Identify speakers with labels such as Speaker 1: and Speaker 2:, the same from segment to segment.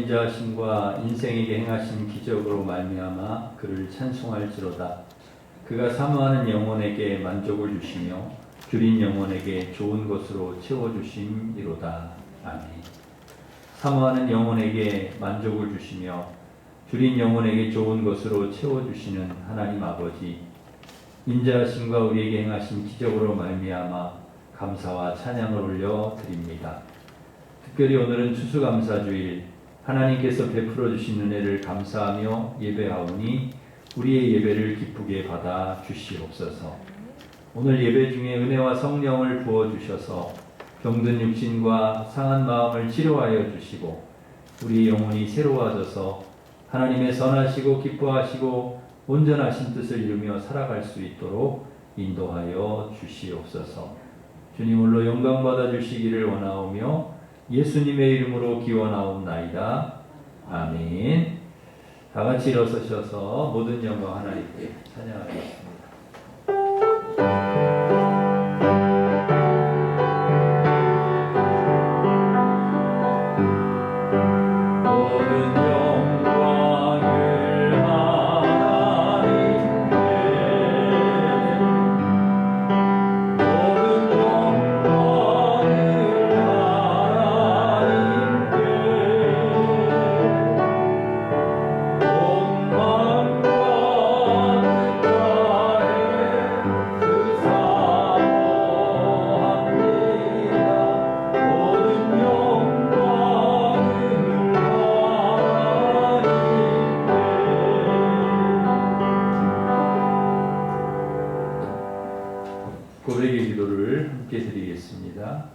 Speaker 1: 인자하심과 인생에게 행하신 기적으로 말미암아 그를 찬송할지로다. 그가 사모하는 영혼에게 만족을 주시며 줄인 영혼에게 좋은 것으로 채워주심이로다. 아멘. 사모하는 영혼에게 만족을 주시며 줄인 영혼에게 좋은 것으로 채워주시는 하나님 아버지, 인자하심과 우리에게 행하신 기적으로 말미암아 감사와 찬양을 올려드립니다. 특별히 오늘은 추수감사주일, 하나님께서 베풀어 주신 은혜를 감사하며 예배하오니 우리의 예배를 기쁘게 받아 주시옵소서. 오늘 예배 중에 은혜와 성령을 부어주셔서 병든 육신과 상한 마음을 치료하여 주시고 우리 영혼이 새로워져서 하나님의 선하시고 기뻐하시고 온전하신 뜻을 이루며 살아갈 수 있도록 인도하여 주시옵소서. 주님 홀로 영광 받아 주시기를 원하오며 예수님의 이름으로 기원하옵나이다. 아멘. 다 같이 일어서셔서 모든 영광 하나님께 찬양하겠습니다. 고백의 기도를 함께 드리겠습니다.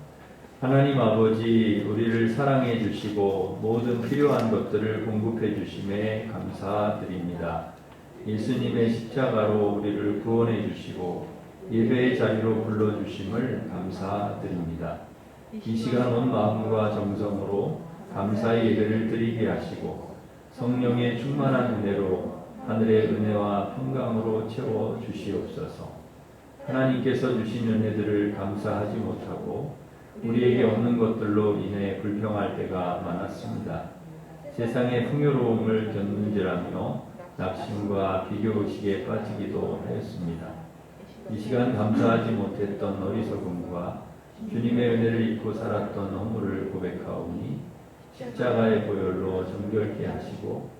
Speaker 1: 하나님 아버지, 우리를 사랑해 주시고 모든 필요한 것들을 공급해 주심에 감사드립니다. 예수님의 십자가로 우리를 구원해 주시고 예배의 자리로 불러주심을 감사드립니다. 이 시간 온 마음과 정성으로 감사의 예배를 드리게 하시고 성령의 충만한 은혜로 하늘의 은혜와 평강으로 채워 주시옵소서. 하나님께서 주신 은혜들을 감사하지 못하고 우리에게 없는 것들로 인해 불평할 때가 많았습니다. 세상의 풍요로움을 견눈질하며 낙심과 비교의식에 빠지기도 하였습니다. 이 시간 감사하지 못했던 어리석음과 주님의 은혜를 잊고 살았던 허물을 고백하오니 십자가의 보혈로 정결케 하시고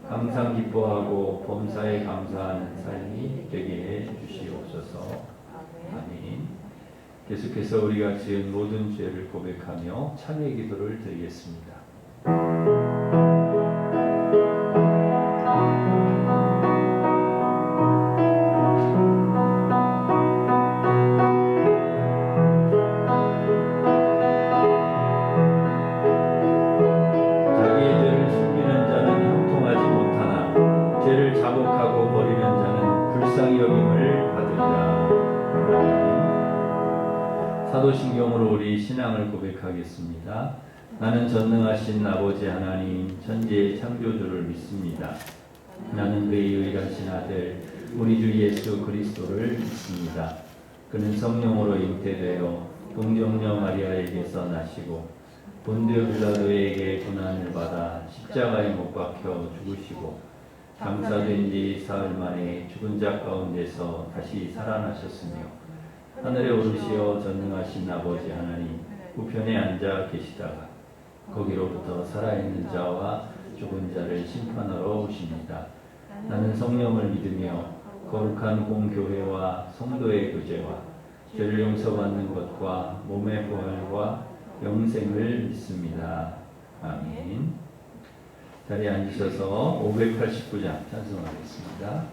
Speaker 1: 항상 기뻐하고 범사에 감사하는 삶이 되게 해 주시옵소서. 아멘. 계속해서 우리가 지은 모든 죄를 고백하며 찬양의 기도를 드리겠습니다. 자기의 죄를 숨기는 자는 형통하지 못하나 죄를 자복하고 버리는 자는 불쌍히 여김을 받으리라. 사도신경으로 우리 신앙을 고백하겠습니다. 나는 전능하신 아버지 하나님 천지의 창조주를 믿습니다. 나는 그의 유일하신 아들 우리 주 예수 그리스도를 믿습니다. 그는 성령으로 잉태되어 동정녀 마리아에게서 나시고 본디오 빌라도에게 고난을 받아 십자가에 못 박혀 죽으시고 장사된 지 사흘 만에 죽은 자 가운데서 다시 살아나셨으며 하늘에 오르시어 전능하신 아버지 하나님 우편에 앉아 계시다가 거기로부터 살아있는 자와 죽은 자를 심판하러 오십니다. 나는 성령을 믿으며 거룩한 공교회와 성도의 교제와 죄를 용서받는 것과 몸의 부활과 영생을 믿습니다. 아멘. 자리에 앉으셔서 589장 찬송하겠습니다.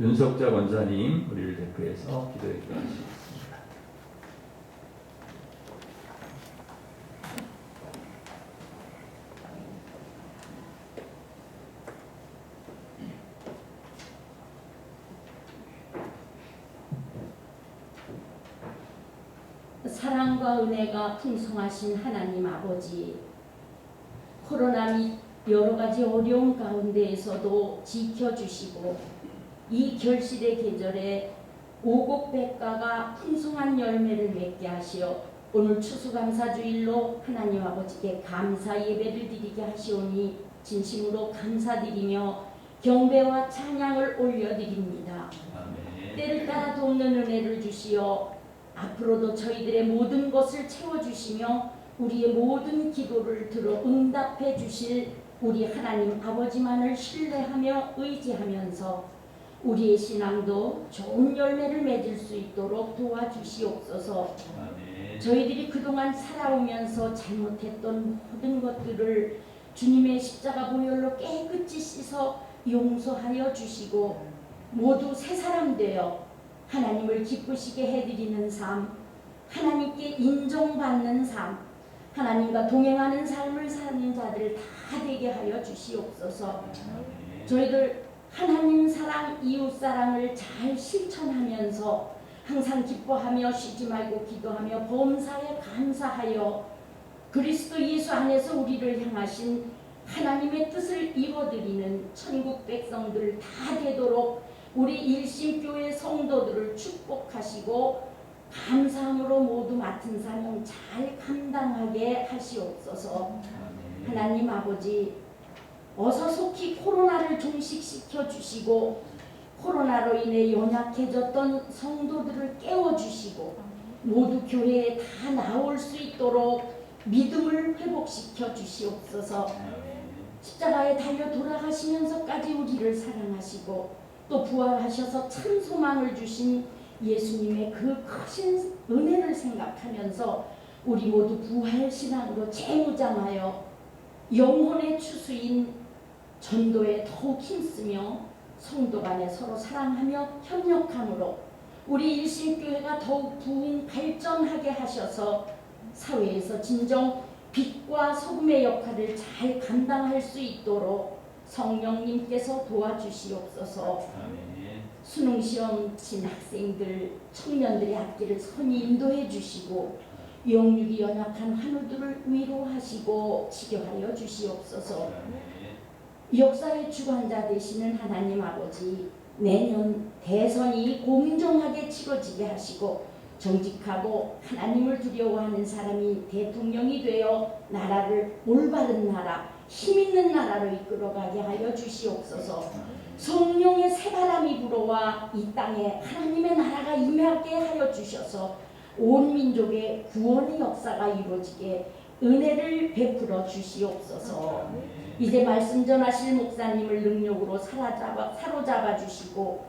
Speaker 1: 윤석자 권사님 우리를 대표해서 기도해 주시겠습니다.
Speaker 2: 사랑과 은혜가 풍성하신 하나님 아버지, 코로나 및 여러 가지 어려운 가운데에서도 지켜주시고 이 결실의 계절에 오곡백과가 풍성한 열매를 맺게 하시어 오늘 추수감사주일로 하나님 아버지께 감사 예배를 드리게 하시오니 진심으로 감사드리며 경배와 찬양을 올려드립니다.
Speaker 1: 아멘.
Speaker 2: 때를 따라 돕는 은혜를 주시어 앞으로도 저희들의 모든 것을 채워주시며 우리의 모든 기도를 들어 응답해 주실 우리 하나님 아버지만을 신뢰하며 의지하면서 우리의 신앙도 좋은 열매를 맺을 수 있도록 도와주시옵소서.
Speaker 1: 아멘.
Speaker 2: 저희들이 그동안 살아오면서 잘못했던 모든 것들을 주님의 십자가 보혈로 깨끗이 씻어 용서하여 주시고 모두 새 사람 되어 하나님을 기쁘시게 해드리는 삶, 하나님께 인정받는 삶, 하나님과 동행하는 삶을 사는 자들 다 되게 하여 주시옵소서. 저희들 하나님 사랑, 이웃 사랑을 잘 실천하면서 항상 기뻐하며 쉬지 말고 기도하며 범사에 감사하여 그리스도 예수 안에서 우리를 향하신 하나님의 뜻을 이루어드리는 천국 백성들 다 되도록 우리 일심교회 성도들을 축복하시고 감사함으로 모두 맡은 사명 잘 감당하게 하시옵소서. 하나님 아버지, 어서 속히 코로나를 종식시켜 주시고 코로나로 인해 연약해졌던 성도들을 깨워주시고 모두 교회에 다 나올 수 있도록 믿음을 회복시켜 주시옵소서. 십자가에 달려 돌아가시면서까지 우리를 사랑하시고 또 부활하셔서 참 소망을 주신 예수님의 그 크신 은혜를 생각하면서 우리 모두 부활신앙으로 재무장하여 영혼의 추수인 전도에 더욱 힘쓰며 성도 간에 서로 사랑하며 협력함으로 우리 일심교회가 더욱 부흥 발전하게 하셔서 사회에서 진정 빛과 소금의 역할을 잘 감당할 수 있도록 성령님께서 도와주시옵소서. 수능시험 친 학생들, 청년들의 앞길을 선히 인도해 주시고 영육이 연약한 환우들을 위로하시고 치료하여 주시옵소서. 역사의 주관자 되시는 하나님 아버지, 내년 대선이 공정하게 치러지게 하시고 정직하고 하나님을 두려워하는 사람이 대통령이 되어 나라를 올바른 나라, 힘있는 나라로 이끌어가게 하여 주시옵소서. 성령의 새바람이 불어와 이 땅에 하나님의 나라가 임하게 하여 주셔서 온 민족의 구원의 역사가 이루어지게 은혜를 베풀어 주시옵소서. 이제 말씀 전하실 목사님을 능력으로 사로잡아 주시고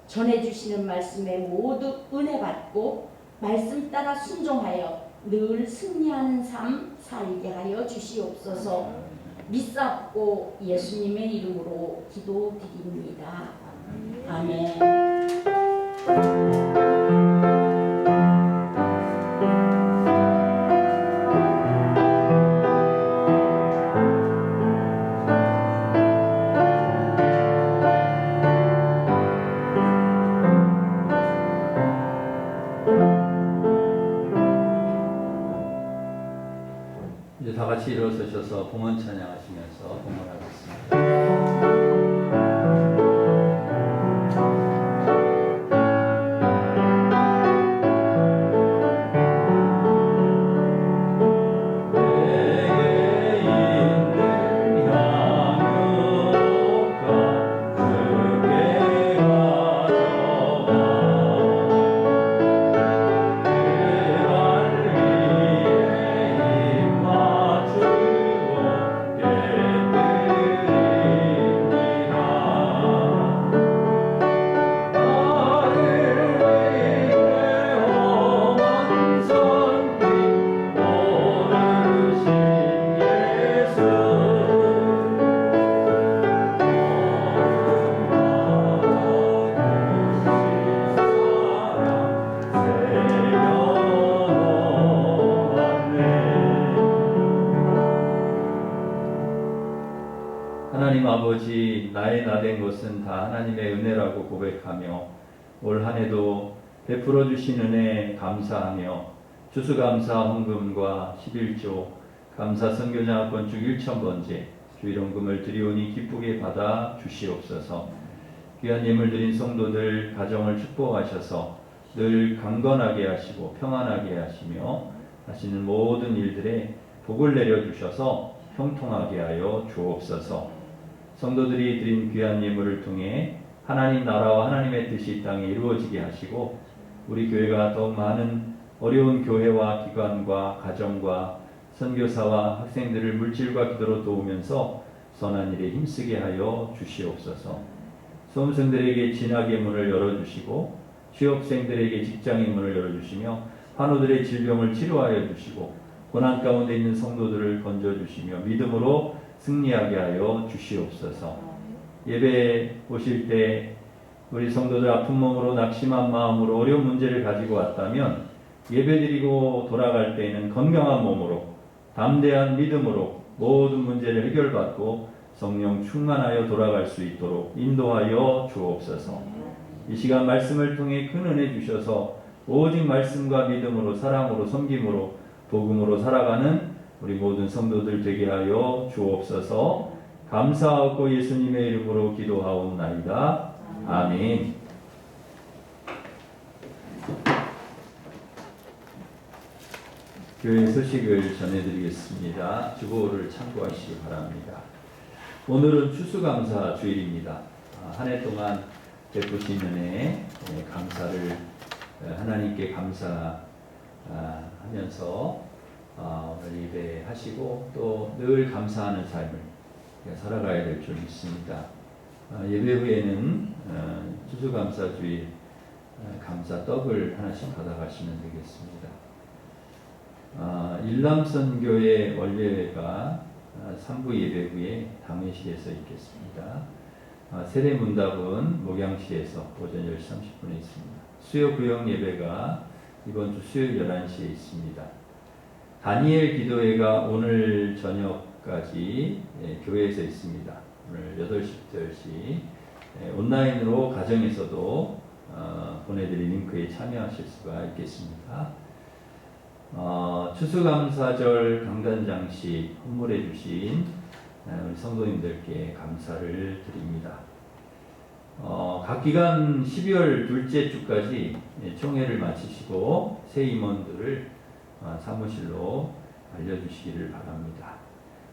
Speaker 2: 전해주시는 말씀에 모두 은혜 받고 말씀 따라 순종하여 늘 승리하는 삶 살게 하여 주시옵소서. 믿사옵고 예수님의 이름으로 기도드립니다. 아멘.
Speaker 1: 이제 다 같이 일어서셔서 봉헌 찬양하시면서 봉헌하겠습니다.
Speaker 3: Yeah.
Speaker 1: 나의 나된 것은 다 하나님의 은혜라고 고백하며 올 한 해도 베풀어 주신 은혜 감사하며 추수감사 헌금과 11조 감사 선교장 건축 1,000번째 주일헌금을 드리오니 기쁘게 받아 주시옵소서. 귀한 예물 드린 성도들 가정을 축복하셔서 늘 강건하게 하시고 평안하게 하시며 하시는 모든 일들에 복을 내려주셔서 형통하게 하여 주옵소서. 성도들이 드린 귀한 예물을 통해 하나님 나라와 하나님의 뜻이 이 땅에 이루어지게 하시고 우리 교회가 더욱 많은 어려운 교회와 기관과 가정과 선교사와 학생들을 물질과 기도로 도우면서 선한 일에 힘쓰게 하여 주시옵소서. 수험생들에게 진학의 문을 열어주시고 취업생들에게 직장의 문을 열어주시며 환우들의 질병을 치료하여 주시고 고난 가운데 있는 성도들을 건져주시며 믿음으로 승리하게 하여 주시옵소서. 예배 오실 때 우리 성도들 아픈 몸으로 낙심한 마음으로 어려운 문제를 가지고 왔다면 예배드리고 돌아갈 때에는 건강한 몸으로 담대한 믿음으로 모든 문제를 해결받고 성령 충만하여 돌아갈 수 있도록 인도하여 주옵소서. 이 시간 말씀을 통해 큰 은혜 주셔서 오직 말씀과 믿음으로 사랑으로 섬김으로 복음으로 살아가는 우리 모든 성도들 되게 하여 주옵소서. 감사하고 예수님의 이름으로 기도하옵나이다. 아멘. 교회 소식을 전해드리겠습니다. 주보를 참고하시기 바랍니다. 오늘은 추수감사 주일입니다. 한 해 동안 베푸신 은혜 감사를 하나님께 감사하면서 오늘 예배하시고 또 늘 감사하는 삶을 살아가야 될 줄 믿습니다. 예배 후에는 추수감사주일 감사 떡을 하나씩 받아가시면 되겠습니다. 일남선교의 원례가 3부 예배 후에 당회실에서 있겠습니다. 세례문답은 목양시에서 오전 10시 30분에 있습니다. 수요 구역 예배가 이번 주 수요일 11시에 있습니다. 다니엘 기도회가 오늘 저녁까지 교회에서 있습니다. 오늘 8시부터 10시 온라인으로 가정에서도 보내드린 링크에 참여하실 수가 있겠습니다. 추수감사절 강단장식 헌물해 주신 우리 성도님들께 감사를 드립니다. 각 기간 12월 둘째 주까지 총회를 마치시고 새 임원들을 사무실로 알려주시기를 바랍니다.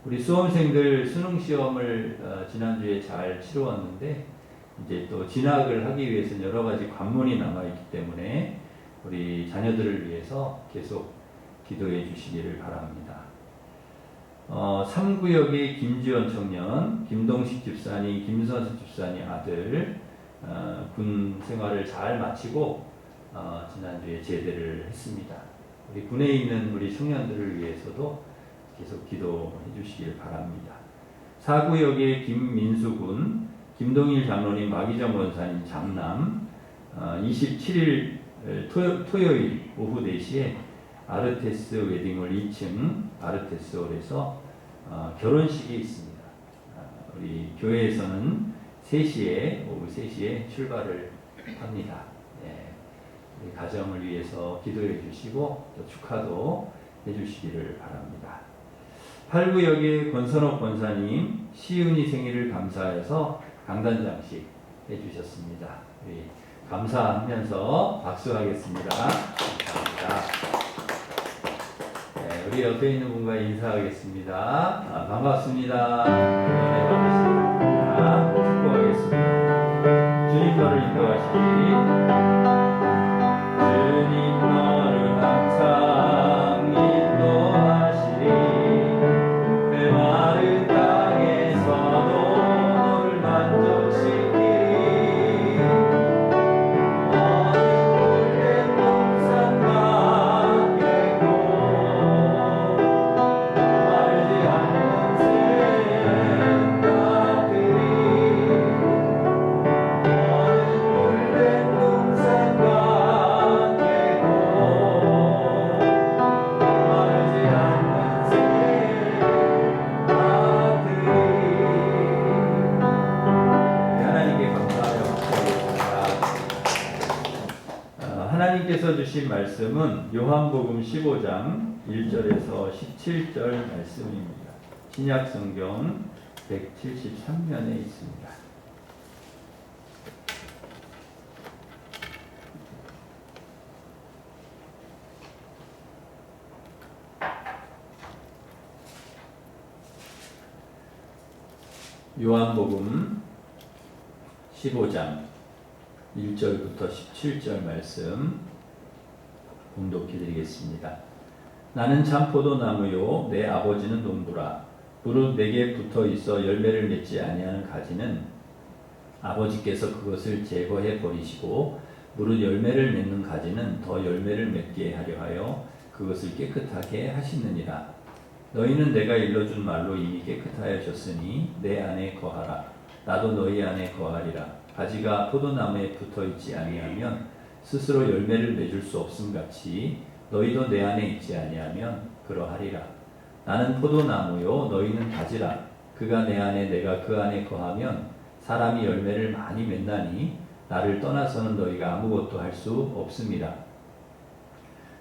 Speaker 1: 우리 수험생들 수능시험을 지난주에 잘 치러왔는데 이제 또 진학을 하기 위해서는 여러 가지 관문이 남아있기 때문에 우리 자녀들을 위해서 계속 기도해 주시기를 바랍니다. 3구역의 김지원 청년, 김동식 집사님, 김선수 집사님 아들 군 생활을 잘 마치고 지난주에 제대를 했습니다. 우리 군에 있는 우리 청년들을 위해서도 계속 기도해 주시길 바랍니다. 4구역의 김민수군, 김동일 장로님, 마기정 원사님 장남 27일 토요일 오후 4시에 아르테스 웨딩홀 2층 아르테스홀에서 결혼식이 있습니다. 우리 교회에서는 3시에 오후 3시에 출발을 합니다. 우리 가정을 위해서 기도해 주시고 또 축하도 해 주시기를 바랍니다. 8구역의 권선옥 권사님 시은이 생일을 감사해서 강단장식 해주셨습니다. 우리 감사하면서 박수하겠습니다. 감사합니다. 우리 옆에 있는 분과 인사하겠습니다. 반갑습니다. 은혜 받으십니다. 축복하겠습니다. 주님 너를 인도하시니 주님 너를 항상 인도하시리 메마른 땅에서도 너를 만족시키리 너는 푸른 동산과 계곡 마르지 않는 새는 나들이 너는 푸른 동산과 계곡 하나님께서 주신 말씀은 요한복음 15장 1절에서 17절 말씀입니다. 신약 성경 173면에 있습니다. 요한복음 15장 1절부터 17절 말씀 봉독해 드리겠습니다. 나는 참 포도나무요 내 아버지는 농부라. 무릇 내게 붙어 있어 열매를 맺지 아니하는 가지는 아버지께서 그것을 제거해 버리시고 무릇 열매를 맺는 가지는 더 열매를 맺게 하려 하여 그것을 깨끗하게 하시느니라. 너희는 내가 일러준 말로 이미 깨끗하여졌으니 내 안에 거하라. 나도 너희 안에 거하리라. 가지가 포도나무에 붙어 있지 아니하면 스스로 열매를 맺을 수 없음 같이 너희도 내 안에 있지 아니하면 그러하리라. 나는 포도나무요 너희는 가지라. 그가 내 안에 내가 그 안에 거하면 사람이 열매를 많이 맺나니 나를 떠나서는 너희가 아무것도 할 수 없음이라.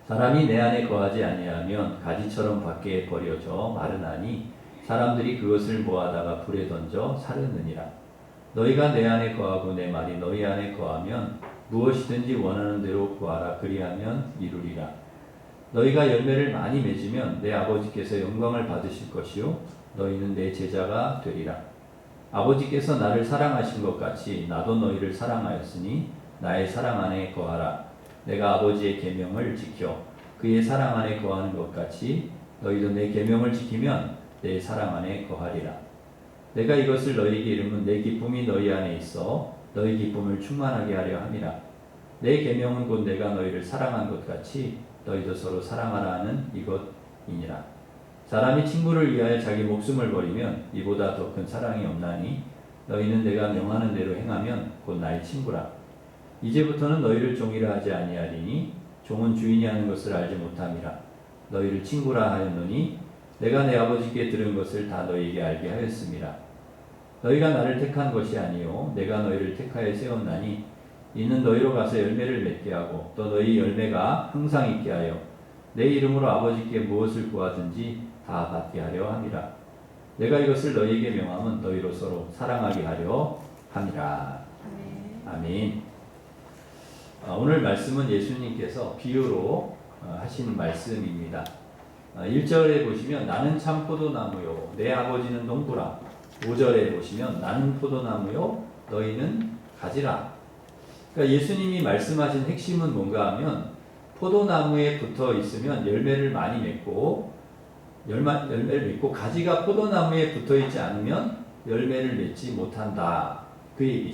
Speaker 1: 사람이 내 안에 거하지 아니하면 가지처럼 밖에 버려져 마르나니 사람들이 그것을 모아다가 불에 던져 사르느니라. 너희가 내 안에 거하고 내 말이 너희 안에 거하면 무엇이든지 원하는 대로 구하라. 그리하면 이루리라. 너희가 열매를 많이 맺으면 내 아버지께서 영광을 받으실 것이요 너희는 내 제자가 되리라. 아버지께서 나를 사랑하신 것 같이 나도 너희를 사랑하였으니 나의 사랑 안에 거하라. 내가 아버지의 계명을 지켜 그의 사랑 안에 거하는 것 같이 너희도 내 계명을 지키면 내 사랑 안에 거하리라. 내가 이것을 너희에게 이르면 내 기쁨이 너희 안에 있어 너희 기쁨을 충만하게 하려 함이라. 내 계명은 곧 내가 너희를 사랑한 것 같이 너희도 서로 사랑하라 하는 이것이니라. 사람이 친구를 위하여 자기 목숨을 버리면 이보다 더 큰 사랑이 없나니 너희는 내가 명하는 대로 행하면 곧 나의 친구라. 이제부터는 너희를 종이라 하지 아니하리니 종은 주인이 하는 것을 알지 못함이라. 너희를 친구라 하였노니 내가 내 아버지께 들은 것을 다 너희에게 알게 하였음이라. 너희가 나를 택한 것이 아니요 내가 너희를 택하여 세웠나니 이는 너희로 가서 열매를 맺게 하고 또 너희 열매가 항상 있게 하여 내 이름으로 아버지께 무엇을 구하든지 다 받게 하려 함이라. 내가 이것을 너희에게 명함은 너희로 서로 사랑하게 하려 함이라. 아멘. 오늘 말씀은 예수님께서 비유로 하신 말씀입니다. 1절에 보시면 나는 참 포도나무요 내 아버지는 농부라. 5절에 보시면 나는 포도나무요 너희는 가지라. 그러니까 예수님이 말씀하신 핵심은 뭔가 하면 포도나무에 붙어 있으면 열매를 많이 맺고 열매를 맺고 가지가 포도나무에 붙어 있지 않으면 열매를 맺지 못한다. 그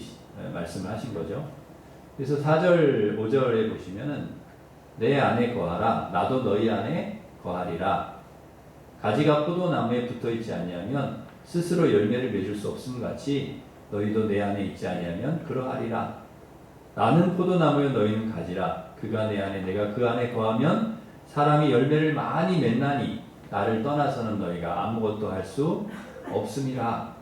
Speaker 1: 말씀을 하신 거죠. 그래서 4절, 5절에 보시면은 내 안에 거하라. 나도 너희 안에 거하리라. 가지가 포도나무에 붙어 있지 아니하면 스스로 열매를 맺을 수 없음 같이 너희도 내 안에 있지 아니하면 그러하리라. 나는 포도나무요 너희는 가지라. 그가 내 안에 내가 그 안에 거하면 사람이 열매를 많이 맺나니 나를 떠나서는 너희가 아무것도 할 수 없음이라.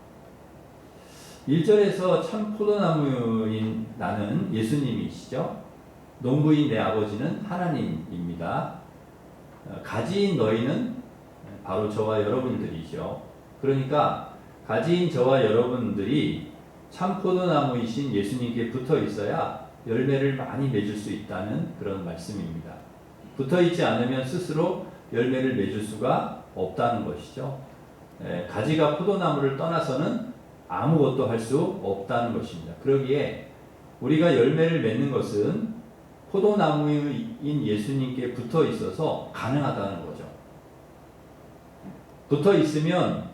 Speaker 1: 1절에서 참 포도나무인 나는 예수님이시죠. 농부인 내 아버지는 하나님입니다. 가지인 너희는 바로 저와 여러분들이죠. 그러니까 가지인 저와 여러분들이 참 포도나무이신 예수님께 붙어 있어야 열매를 많이 맺을 수 있다는 그런 말씀입니다. 붙어 있지 않으면 스스로 열매를 맺을 수가 없다는 것이죠. 가지가 포도나무를 떠나서는 아무것도 할 수 없다는 것입니다. 그러기에 우리가 열매를 맺는 것은 포도나무인 예수님께 붙어 있어서 가능하다는 거죠. 붙어 있으면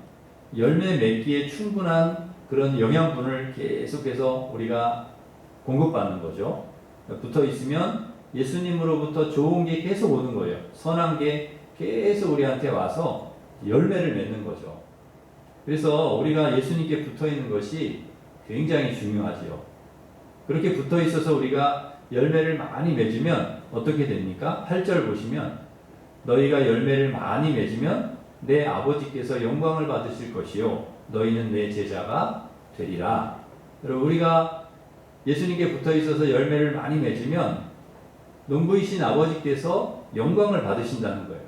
Speaker 1: 열매 맺기에 충분한 그런 영양분을 계속해서 우리가 공급받는 거죠. 붙어 있으면 예수님으로부터 좋은 게 계속 오는 거예요. 선한 게 계속 우리한테 와서 열매를 맺는 거죠. 그래서 우리가 예수님께 붙어 있는 것이 굉장히 중요하지요. 그렇게 붙어 있어서 우리가 열매를 많이 맺으면 어떻게 됩니까? 8절 보시면 너희가 열매를 많이 맺으면 내 아버지께서 영광을 받으실 것이요 너희는 내 제자가 되리라. 여러분 우리가 예수님께 붙어 있어서 열매를 많이 맺으면 농부이신 아버지께서 영광을 받으신다는 거예요.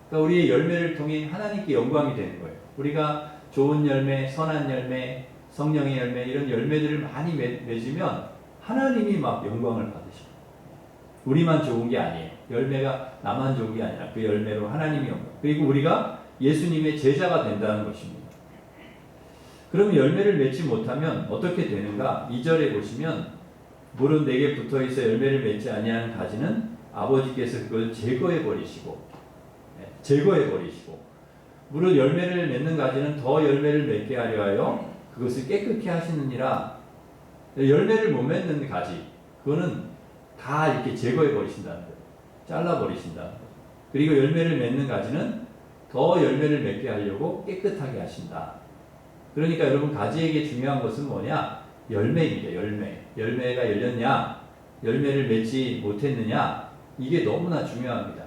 Speaker 1: 그러니까 우리의 열매를 통해 하나님께 영광이 되는 거예요. 우리가 좋은 열매, 선한 열매, 성령의 열매 이런 열매들을 많이 맺으면 하나님이 막 영광을 받으셔요. 우리만 좋은 게 아니에요. 열매가 나만 좋은 게 아니라 그 열매로 하나님이 영광. 그리고 우리가 예수님의 제자가 된다는 것입니다. 그러면 열매를 맺지 못하면 어떻게 되는가? 2절에 보시면 물은 내게 붙어있어 열매를 맺지 아니하는 가지는 아버지께서 그걸 제거해 버리시고 무릇 열매를 맺는 가지는 더 열매를 맺게 하려 하여 그것을 깨끗게 하시느니라. 열매를 못 맺는 가지 그거는 다 이렇게 제거해 버리신다는 거예요. 잘라 버리신다는 거예요. 그리고 열매를 맺는 가지는 더 열매를 맺게 하려고 깨끗하게 하신다. 그러니까 여러분 가지에게 중요한 것은 뭐냐? 열매입니다. 열매가 열렸냐? 열매를 맺지 못했느냐? 이게 너무나 중요합니다.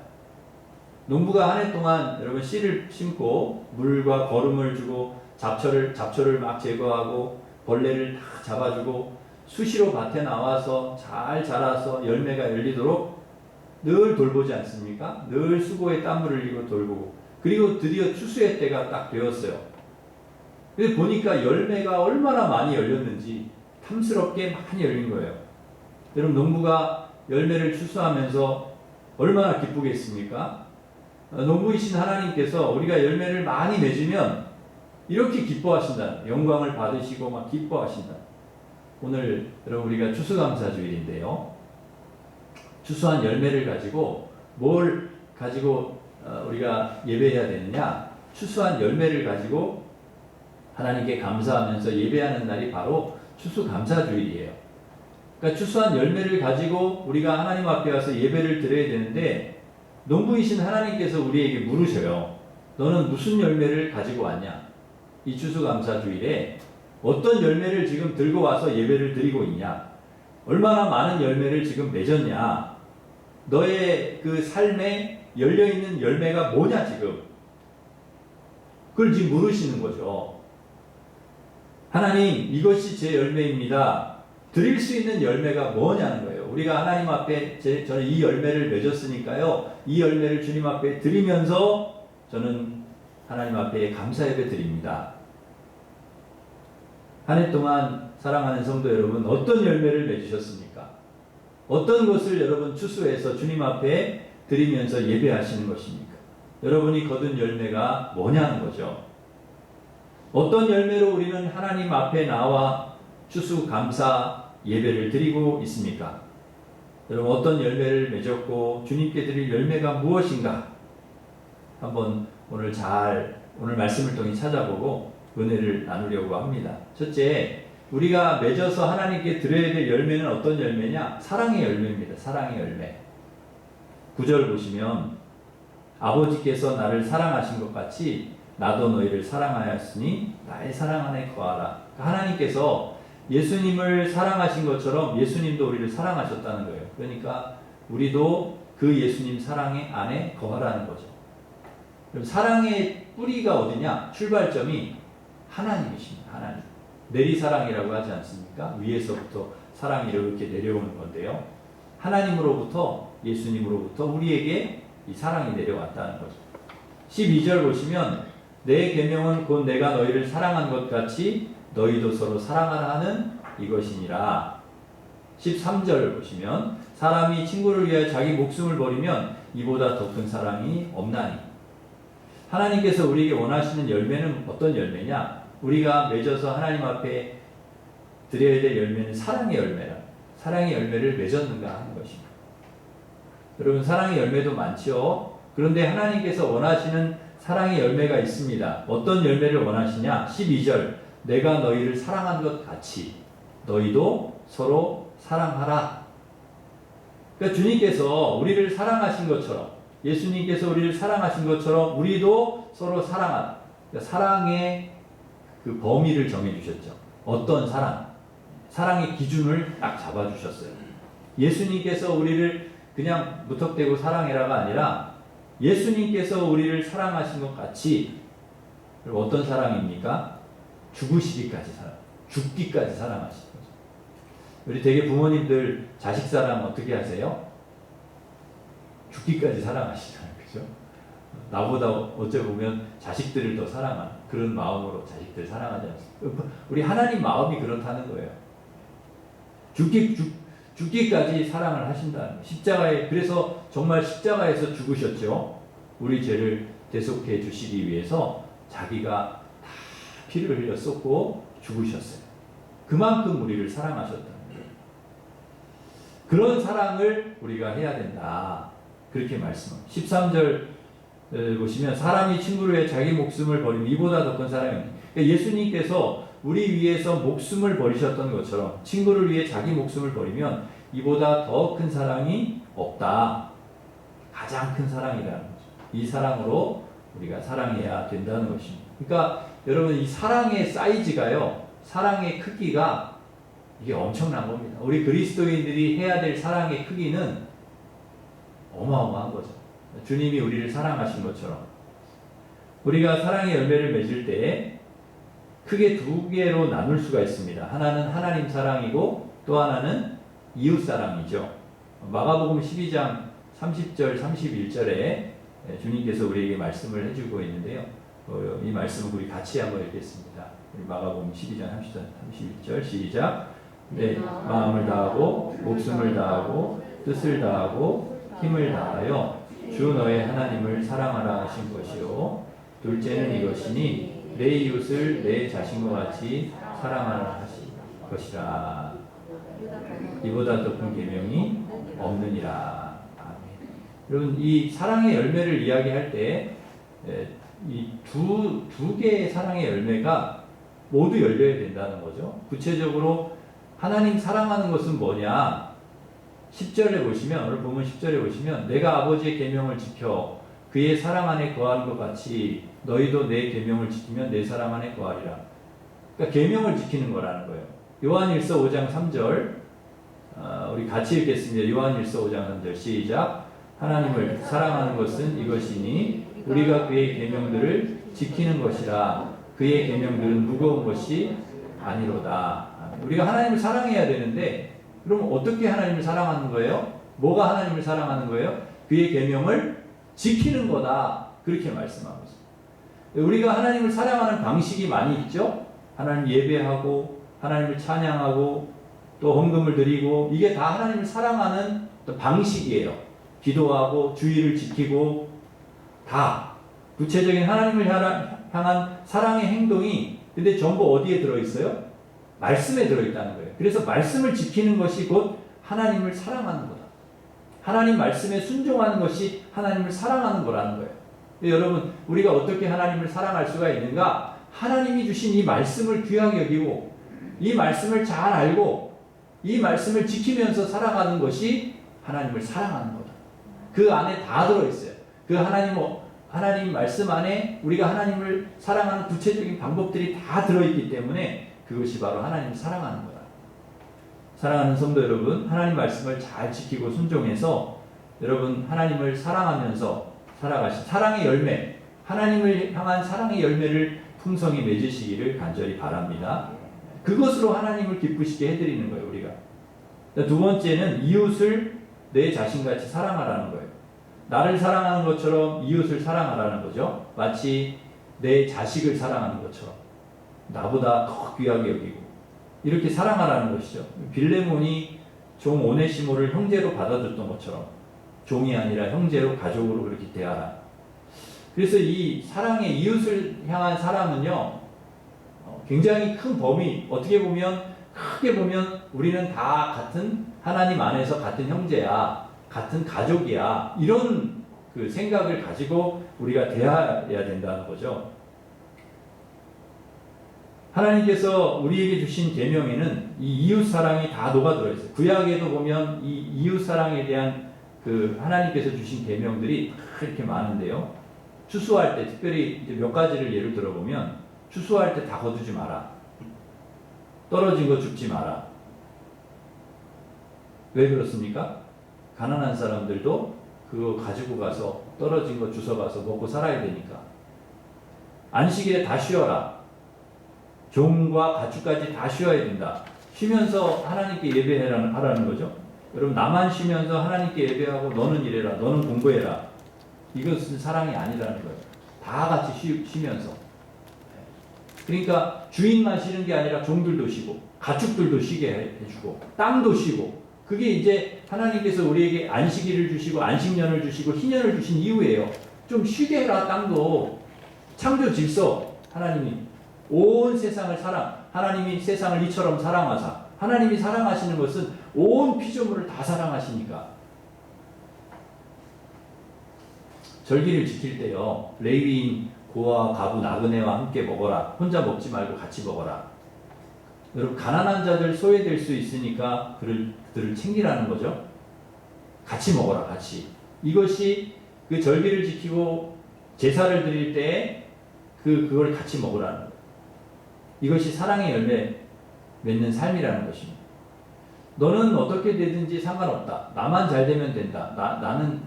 Speaker 1: 농부가 한 해 동안 여러분 씨를 심고 물과 거름을 주고 잡초를 막 제거하고 벌레를 다 잡아주고 수시로 밭에 나와서 잘 자라서 열매가 열리도록 늘 돌보지 않습니까? 늘 수고에 땀을 흘리고 돌보고 그리고 드디어 추수의 때가 딱 되었어요. 근데 보니까 열매가 얼마나 많이 열렸는지 탐스럽게 많이 열린 거예요. 여러분 농부가 열매를 추수하면서 얼마나 기쁘겠습니까? 농부이신 하나님께서 우리가 열매를 많이 맺으면 이렇게 기뻐하신다. 영광을 받으시고 막 기뻐하신다. 오늘 여러분 우리가 추수감사주일인데요. 추수한 열매를 가지고 뭘 가지고 우리가 예배해야 되느냐? 추수한 열매를 가지고 하나님께 감사하면서 예배하는 날이 바로 추수감사주일이에요. 그러니까 추수한 열매를 가지고 우리가 하나님 앞에 와서 예배를 드려야 되는데 농부이신 하나님께서 우리에게 물으셔요. 너는 무슨 열매를 가지고 왔냐? 이 추수감사주일에 어떤 열매를 지금 들고 와서 예배를 드리고 있냐? 얼마나 많은 열매를 지금 맺었냐? 너의 그 삶에 열려있는 열매가 뭐냐 지금? 그걸 지금 물으시는 거죠. 하나님, 이것이 제 열매입니다. 드릴 수 있는 열매가 뭐냐는 거예요. 우리가 하나님 앞에 저는 이 열매를 맺었으니까요. 이 열매를 주님 앞에 드리면서 저는 하나님 앞에 감사 예배 드립니다. 한 해 동안 사랑하는 성도 여러분, 어떤 열매를 맺으셨습니까? 어떤 것을 여러분 추수해서 주님 앞에 드리면서 예배하시는 것입니까? 여러분이 거둔 열매가 뭐냐는 거죠. 어떤 열매로 우리는 하나님 앞에 나와 추수감사 예배를 드리고 있습니까? 여러분 어떤 열매를 맺었고 주님께 드릴 열매가 무엇인가? 한번 오늘 말씀을 통해 찾아보고 은혜를 나누려고 합니다. 첫째, 우리가 맺어서 하나님께 드려야 될 열매는 어떤 열매냐? 사랑의 열매입니다. 사랑의 열매. 9절 보시면 아버지께서 나를 사랑하신 것 같이 나도 너희를 사랑하였으니 나의 사랑 안에 거하라. 하나님께서 예수님을 사랑하신 것처럼 예수님도 우리를 사랑하셨다는 거예요. 그러니까 우리도 그 예수님 사랑의 안에 거하라는 거죠. 그럼 사랑의 뿌리가 어디냐? 출발점이 하나님이십니다. 하나님. 내리사랑이라고 하지 않습니까? 위에서부터 사랑이 이렇게 내려오는 건데요. 하나님으로부터 예수님으로부터 우리에게 이 사랑이 내려왔다는 거죠. 12절 보시면 내 계명은 곧 내가 너희를 사랑한 것 같이 너희도 서로 사랑하라 하는 이것이니라. 13절 보시면 사람이 친구를 위하여 자기 목숨을 버리면 이보다 더 큰 사랑이 없나니. 하나님께서 우리에게 원하시는 열매는 어떤 열매냐? 우리가 맺어서 하나님 앞에 드려야 될 열매는 사랑의 열매라. 사랑의 열매를 맺었는가 하는 것입니다. 여러분 사랑의 열매도 많죠. 그런데 하나님께서 원하시는 사랑의 열매가 있습니다. 어떤 열매를 원하시냐? 12절 내가 너희를 사랑한 것 같이 너희도 서로 사랑하라. 그러니까 주님께서 우리를 사랑하신 것처럼 예수님께서 우리를 사랑하신 것처럼 우리도 서로 사랑하라. 그러니까 사랑의 그 범위를 정해주셨죠. 어떤 사랑? 사랑의 기준을 딱 잡아주셨어요. 예수님께서 우리를 그냥 무턱대고 사랑해라가 아니라 예수님께서 우리를 사랑하신 것 같이. 그리고 어떤 사랑입니까? 죽으시기까지 죽기까지 사랑하신 거죠. 우리 되게 부모님들 자식 사랑 어떻게 하세요? 죽기까지 사랑하시잖아요. 그죠? 나보다 어째 보면 자식들을 더 사랑하는 그런 마음으로 자식들 사랑하지 않습니까? 우리 하나님 마음이 그렇다는 거예요. 죽기까지 사랑을 하신다는 거예요. 십자가에, 그래서 정말 십자가에서 죽으셨죠. 우리 죄를 대속해 주시기 위해서 자기가 다 피를 흘려 쏟고 죽으셨어요. 그만큼 우리를 사랑하셨다는 거예요. 그런 사랑을 우리가 해야 된다. 그렇게 말씀합니다. 13절 보시면 사람이 친구를 위해 자기 목숨을 버리면 이보다 더 큰 사랑이 없다. 그러니까 예수님께서 우리 위해서 목숨을 버리셨던 것처럼 친구를 위해 자기 목숨을 버리면 이보다 더 큰 사랑이 없다. 가장 큰 사랑이라는 거죠. 이 사랑으로 우리가 사랑해야 된다는 것입니다. 그러니까 여러분, 이 사랑의 사이즈가요, 사랑의 크기가 이게 엄청난 겁니다. 우리 그리스도인들이 해야 될 사랑의 크기는 어마어마한 거죠. 주님이 우리를 사랑하신 것처럼 우리가 사랑의 열매를 맺을 때 크게 두 개로 나눌 수가 있습니다. 하나는 하나님 사랑이고 또 하나는 이웃 사랑이죠. 마가복음 12장 30절 31절에 주님께서 우리에게 말씀을 해주고 있는데요. 이 말씀을 우리 같이 한번 읽겠습니다. 우리 마가복음 12장 31절 시작. 내 마음을 다하고 목숨을 다하고 뜻을 다하고 힘을 다하여 주 너의 하나님을 사랑하라 하신 것이요. 둘째는 이것이니 내 이웃을 내 자신과 같이 사랑하라 하신 것이라. 이보다 더 큰 계명이 없느니라. 아멘. 여러분, 이 사랑의 열매를 이야기할 때 이 두 개의 사랑의 열매가 모두 열려야 된다는 거죠. 구체적으로 하나님 사랑하는 것은 뭐냐? 10절에 보시면, 오늘 보면 10절에 보시면 내가 아버지의 계명을 지켜 그의 사랑 안에 거하는 것 같이 너희도 내 계명을 지키면 내 사랑 안에 거하리라. 그러니까 계명을 지키는 거라는 거예요. 요한일서 5장 3절 우리 같이 읽겠습니다. 요한일서 5장 3절 시작. 하나님을 사랑하는 것은 이것이니 우리가 그의 계명들을 지키는 것이라. 그의 계명들은 무거운 것이 아니로다. 우리가 하나님을 사랑해야 되는데 그럼 어떻게 하나님을 사랑하는 거예요? 뭐가 하나님을 사랑하는 거예요? 그의 계명을 지키는 거다. 그렇게 말씀하고 있습니다. 우리가 하나님을 사랑하는 방식이 많이 있죠? 하나님 예배하고 하나님을 찬양하고 또 헌금을 드리고 이게 다 하나님을 사랑하는 방식이에요. 기도하고 주의를 지키고 다 구체적인 하나님을 향한 사랑의 행동이 근데 전부 어디에 들어있어요? 말씀에 들어있다는 거예요. 그래서 말씀을 지키는 것이 곧 하나님을 사랑하는 거다. 하나님 말씀에 순종하는 것이 하나님을 사랑하는 거라는 거예요. 여러분, 우리가 어떻게 하나님을 사랑할 수가 있는가? 하나님이 주신 이 말씀을 귀하게 여기고 이 말씀을 잘 알고 이 말씀을 지키면서 살아가는 것이 하나님을 사랑하는 거다. 그 안에 다 들어있어요. 그 하나님 말씀 안에 우리가 하나님을 사랑하는 구체적인 방법들이 다 들어있기 때문에 그것이 바로 하나님을 사랑하는 거다. 사랑하는 성도 여러분, 하나님 말씀을 잘 지키고 순종해서 여러분 하나님을 사랑하면서 살아가신 사랑의 열매, 하나님을 향한 사랑의 열매를 풍성히 맺으시기를 간절히 바랍니다. 그것으로 하나님을 기쁘시게 해드리는 거예요, 우리가. 두 번째는 이웃을 내 자신같이 사랑하라는 거예요. 나를 사랑하는 것처럼 이웃을 사랑하라는 거죠. 마치 내 자식을 사랑하는 것처럼 나보다 더 귀하게 여기고 이렇게 사랑하라는 것이죠. 빌레몬이 종 오네시모를 형제로 받아줬던 것처럼 종이 아니라 형제로 가족으로 그렇게 대하라. 그래서 이 사랑의 이웃을 향한 사랑은요 굉장히 큰 범위, 어떻게 보면 크게 보면 우리는 다 같은 하나님 안에서 같은 형제야, 같은 가족이야, 이런 그 생각을 가지고 우리가 대해야 된다는 거죠. 하나님께서 우리에게 주신 계명에는 이 이웃 사랑이 다 녹아 들어 있어요. 구약에도 보면 이 이웃 사랑에 대한 그 하나님께서 주신 계명들이 이렇게 많은데요. 추수할 때 특별히 이제 몇 가지를 예를 들어 보면 추수할 때 다 거두지 마라. 떨어진 거 줍지 마라. 왜 그렇습니까? 가난한 사람들도 그거 가지고 가서 떨어진 거 주워가서 먹고 살아야 되니까. 안식일에 다 쉬어라. 종과 가축까지 다 쉬어야 된다. 쉬면서 하나님께 예배하라는 거죠. 여러분 나만 쉬면서 하나님께 예배하고 너는 일해라, 너는 공부해라. 이것은 사랑이 아니라는 거예요. 다 같이 쉬면서. 그러니까 주인만 쉬는 게 아니라 종들도 쉬고 가축들도 쉬게 해주고 땅도 쉬고, 그게 이제 하나님께서 우리에게 안식일을 주시고 안식년을 주시고 희년을 주신 이유예요. 좀 쉬게 해라. 땅도 창조 질서, 하나님이 온 세상을 하나님이 세상을 이처럼 사랑하사, 하나님이 사랑하시는 것은 온 피조물을 다 사랑하시니까. 절기를 지킬 때요, 레위인 고아 가부 나그네와 함께 먹어라. 혼자 먹지 말고 같이 먹어라. 여러분 가난한 자들 소외될 수 있으니까 그들을 챙기라는 거죠. 같이 먹어라. 같이. 이것이 그 절기를 지키고 제사를 드릴 때 그걸 같이 먹으라는 거예요. 이것이 사랑의 열매 맺는 삶이라는 것입니다. 너는 어떻게 되든지 상관없다. 나만 잘 되면 된다.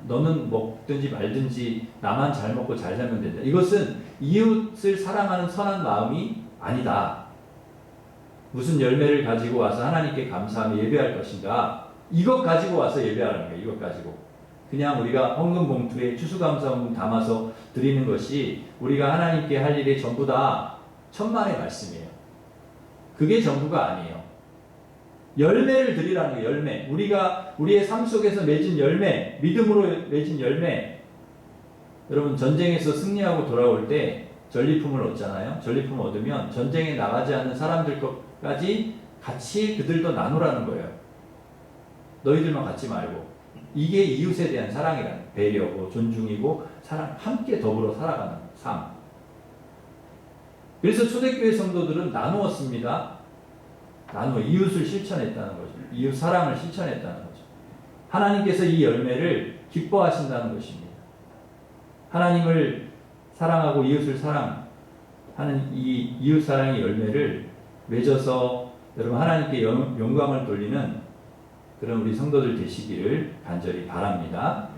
Speaker 1: 너는 먹든지 말든지 나만 잘 먹고 잘 살면 된다. 이것은 이웃을 사랑하는 선한 마음이 아니다. 무슨 열매를 가지고 와서 하나님께 감사하며 예배할 것인가? 이것 가지고 와서 예배하는 거예요. 이것 가지고. 그냥 우리가 헌금 봉투에 추수감사 헌금 담아서 드리는 것이 우리가 하나님께 할 일이 전부 다 천만의 말씀이에요. 그게 전부가 아니에요. 열매를 드리라는 거예요. 열매. 우리의 삶 속에서 맺은 열매, 믿음으로 맺은 열매. 여러분 전쟁에서 승리하고 돌아올 때 전리품을 얻잖아요. 전리품 얻으면 전쟁에 나가지 않는 사람들 것까지 같이 그들도 나누라는 거예요. 너희들만 갖지 말고. 이게 이웃에 대한 사랑이라는, 배려고 존중이고 사랑, 함께 더불어 살아가는 삶. 그래서 초대교회 성도들은 나누었습니다. 이웃을 실천했다는 거죠. 이웃 사랑을 실천했다는 거죠. 하나님께서 이 열매를 기뻐하신다는 것입니다. 하나님을 사랑하고 이웃을 사랑하는 이 이웃 사랑의 열매를 맺어서 여러분 하나님께 영광을 돌리는 그런 우리 성도들 되시기를 간절히 바랍니다.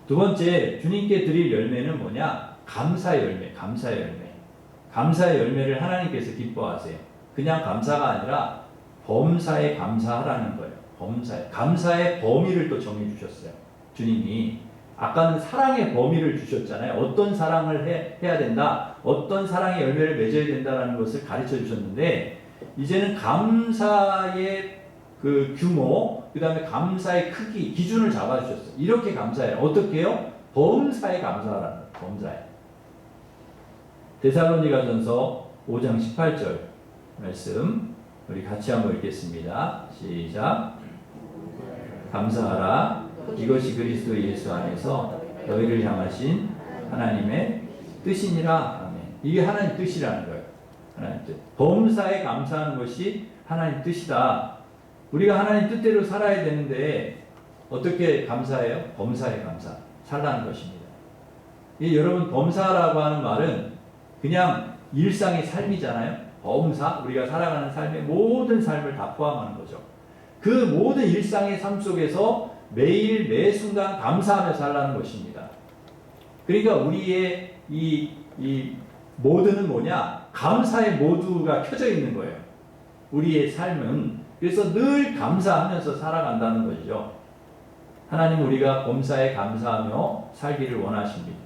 Speaker 1: 두 번째, 주님께 드릴 열매는 뭐냐? 감사의 열매, 감사의 열매. 감사의 열매를 하나님께서 기뻐하세요. 그냥 감사가 아니라 범사에 감사하라는 거예요. 감사의 범위를 또 정해 주셨어요. 주님이 아까는 사랑의 범위를 주셨잖아요. 어떤 사랑을 해야 된다, 어떤 사랑의 열매를 맺어야 된다라는 것을 가르쳐 주셨는데, 이제는 감사의 그 규모, 그 다음에 감사의 크기, 기준을 잡아주셨어요. 이렇게 감사해요. 어떻게 해요? 범사에 감사하라는 거예요. 범사에. 데살로니가전서 5장 18절 말씀 우리 같이 한번 읽겠습니다. 시작. 감사하라. 이것이 그리스도 예수 안에서 너희를 향하신 하나님의 뜻이니라. 아멘. 이게 하나님 뜻이라는 거예요. 하나님 뜻. 범사에 감사하는 것이 하나님 뜻이다. 우리가 하나님 뜻대로 살아야 되는데 어떻게 감사해요? 범사에 감사. 살라는 것입니다. 여러분 범사라고 하는 말은 그냥 일상의 삶이잖아요. 범사, 우리가 살아가는 삶의 모든 삶을 다 포함하는 거죠. 그 모든 일상의 삶 속에서 매일 매 순간 감사하며 살라는 것입니다. 그러니까 우리의 이 모두는 뭐냐? 감사의 모두가 켜져 있는 거예요. 우리의 삶은 그래서 늘 감사하면서 살아간다는 것이죠. 하나님 우리가 범사에 감사하며 살기를 원하십니다.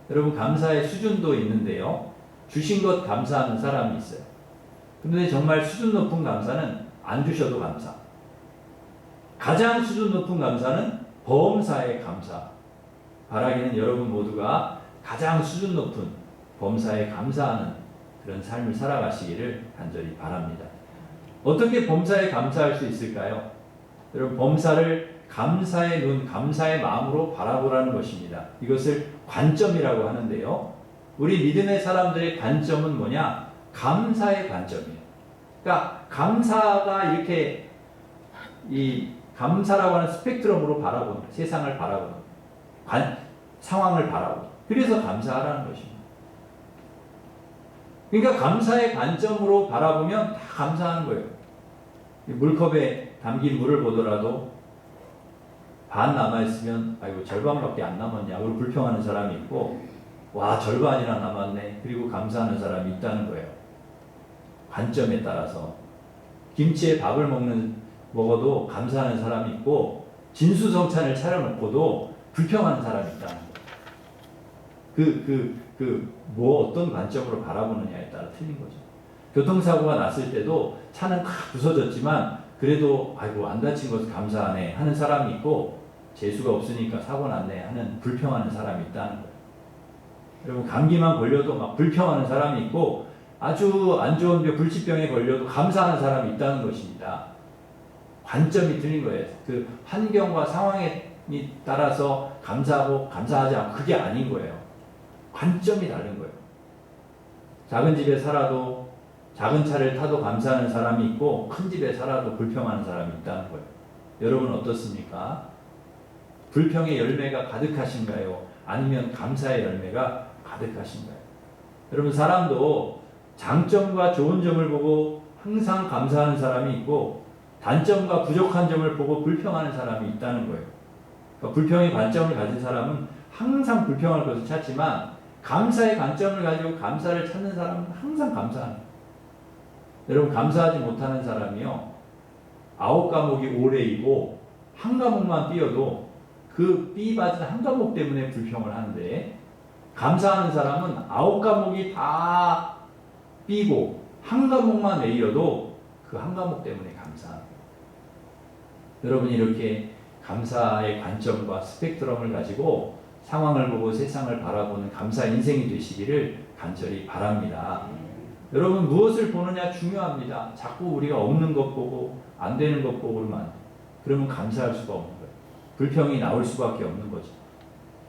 Speaker 1: 여러분 감사의 수준도 있는데요. 주신 것 감사하는 사람이 있어요. 그런데 정말 수준 높은 감사는 안 주셔도 감사. 가장 수준 높은 감사는 범사에 감사. 바라기는 여러분 모두가 가장 수준 높은 범사에 감사하는 그런 삶을 살아가시기를 간절히 바랍니다. 어떻게 범사에 감사할 수 있을까요? 여러분 범사를 감사의 눈, 감사의 마음으로 바라보라는 것입니다. 이것을 관점이라고 하는데요. 우리 믿음의 사람들의 관점은 뭐냐? 감사의 관점이에요. 그러니까 감사가 이렇게 이 감사라고 하는 스펙트럼으로 바라보는, 세상을 바라보는, 상황을 바라보는. 그래서 감사하라는 것입니다. 그러니까 감사의 관점으로 바라보면 다 감사하는 거예요. 물컵에 담긴 물을 보더라도 반 남아있으면 아이고 절반밖에 안 남았냐 그리고 불평하는 사람이 있고, 와 절반이나 남았네 그리고 감사하는 사람이 있다는 거예요. 관점에 따라서. 김치에 밥을 먹는 먹어도 감사하는 사람이 있고 진수성찬을 차려놓고도 불평하는 사람이 있다는 거예요. 뭐 어떤 관점으로 바라보느냐에 따라 틀린 거죠. 교통사고가 났을 때도 차는 팍 부서졌지만 그래도 아이고 안 다친 것을 감사하네 하는 사람이 있고 재수가 없으니까 사고 났네 하는 불평하는 사람이 있다는 거예요. 여러분 감기만 걸려도 막 불평하는 사람이 있고 아주 안 좋은 불치병에 걸려도 감사하는 사람이 있다는 것입니다. 관점이 틀린 거예요. 그 환경과 상황에 따라서 감사하고 감사하지 않고 그게 아닌 거예요. 관점이 다른 거예요. 작은 집에 살아도 작은 차를 타도 감사하는 사람이 있고 큰 집에 살아도 불평하는 사람이 있다는 거예요. 여러분 어떻습니까? 불평의 열매가 가득하신가요? 아니면 감사의 열매가 가득하신가요? 여러분 사람도 장점과 좋은 점을 보고 항상 감사하는 사람이 있고 단점과 부족한 점을 보고 불평하는 사람이 있다는 거예요. 그러니까 불평의 관점을 가진 사람은 항상 불평할 것을 찾지만 감사의 관점을 가지고 감사를 찾는 사람은 항상 감사합니다. 여러분 감사하지 못하는 사람이요 9과목이 올해이고 한 과목만 삐어도 그 삐 맞은 한 과목 때문에 불평을 하는데 감사하는 사람은 9과목이 다 삐고 한 과목만 A여도 그 한 과목 때문에 감사합니다. 여러분이 이렇게 감사의 관점과 스펙트럼을 가지고 상황을 보고 세상을 바라보는 감사 인생이 되시기를 간절히 바랍니다. 여러분 무엇을 보느냐 중요합니다. 자꾸 우리가 없는 것 보고 안 되는 것 보고만 그러면 감사할 수가 없는 거예요. 불평이 나올 수밖에 없는 거죠.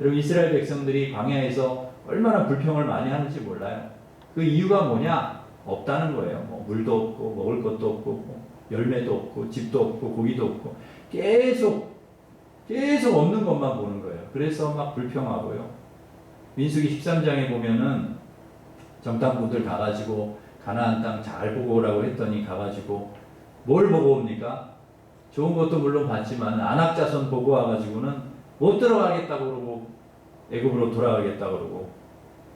Speaker 1: 여러분 이스라엘 백성들이 광야에서 얼마나 불평을 많이 하는지 몰라요. 그 이유가 뭐냐? 없다는 거예요. 뭐 물도 없고 먹을 것도 없고 뭐 열매도 없고 집도 없고 고기도 없고 계속 없는 것만 보는 거예요. 그래서 막 불평하고요. 민수기 13장에 보면은 정탐꾼들 가가지고 가나안 땅 잘 보고 오라고 했더니 가가지고 뭘 보고 옵니까? 좋은 것도 물론 봤지만 아낙 자손 보고 와가지고는 못 들어가겠다고 그러고 애굽으로 돌아가겠다고 그러고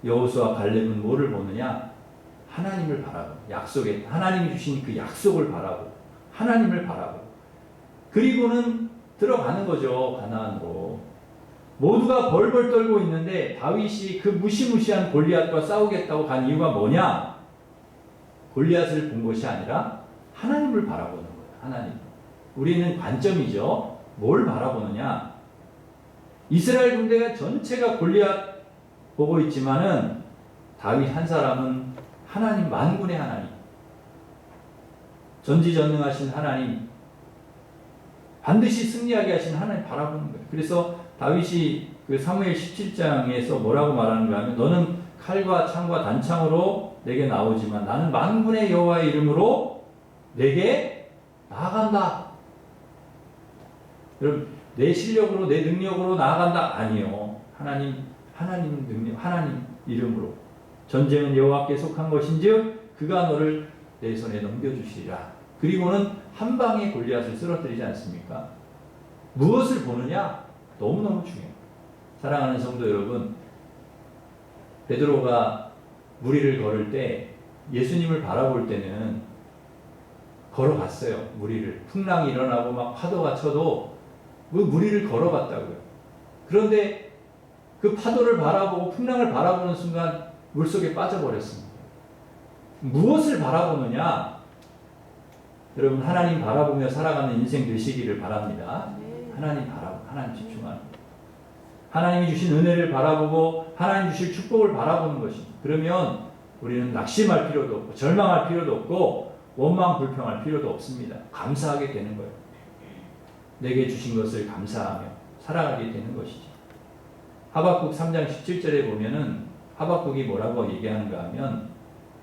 Speaker 1: 여호수아 갈렙은 뭐를 보느냐? 하나님을 바라고 약속에 하나님이 주신 그 약속을 바라고 하나님을 바라고 그리고는 들어가는 거죠. 가나안으로. 모두가 벌벌 떨고 있는데 다윗이 그 무시무시한 골리앗과 싸우겠다고 간 이유가 뭐냐? 골리앗을 본 것이 아니라 하나님을 바라보는 거예요. 하나님. 우리는 관점이죠. 뭘 바라보느냐? 이스라엘 군대가 전체가 골리앗 보고 있지만은 다윗 한 사람은 하나님 만군의 하나님. 전지전능하신 하나님. 반드시 승리하게 하신 하나님 바라보는 거예요. 그래서 다윗이 그 사무엘 17장에서 뭐라고 말하는가 하면 너는 칼과 창과 단창으로 내게 나오지만 나는 만군의 여호와의 이름으로 내게 나아간다. 여러분 내 실력으로 내 능력으로 나아간다 아니요. 하나님 능력 하나님 이름으로 전쟁은 여호와께 속한 것인즉 그가 너를 내 손에 넘겨주시리라. 그리고는 한 방에 골리앗을 쓰러뜨리지 않습니까? 무엇을 보느냐? 너무너무 중요해요. 사랑하는 성도 여러분, 베드로가 무리를 걸을 때 예수님을 바라볼 때는 걸어갔어요. 무리를. 풍랑이 일어나고 막 파도가 쳐도 그 무리를 걸어갔다고요. 그런데 그 파도를 바라보고 풍랑을 바라보는 순간 물속에 빠져버렸습니다. 무엇을 바라보느냐? 여러분 하나님 바라보며 살아가는 인생 되시기를 바랍니다. 하나님 바라보고 하나님 집중하는 하나님이 주신 은혜를 바라보고 하나님 주실 축복을 바라보는 것입니다. 그러면 우리는 낙심할 필요도 없고 절망할 필요도 없고 원망 불평할 필요도 없습니다. 감사하게 되는 거예요. 내게 주신 것을 감사하며 살아가게 되는 것이죠. 하박국 3장 17절에 보면은 하박국이 뭐라고 얘기하는가 하면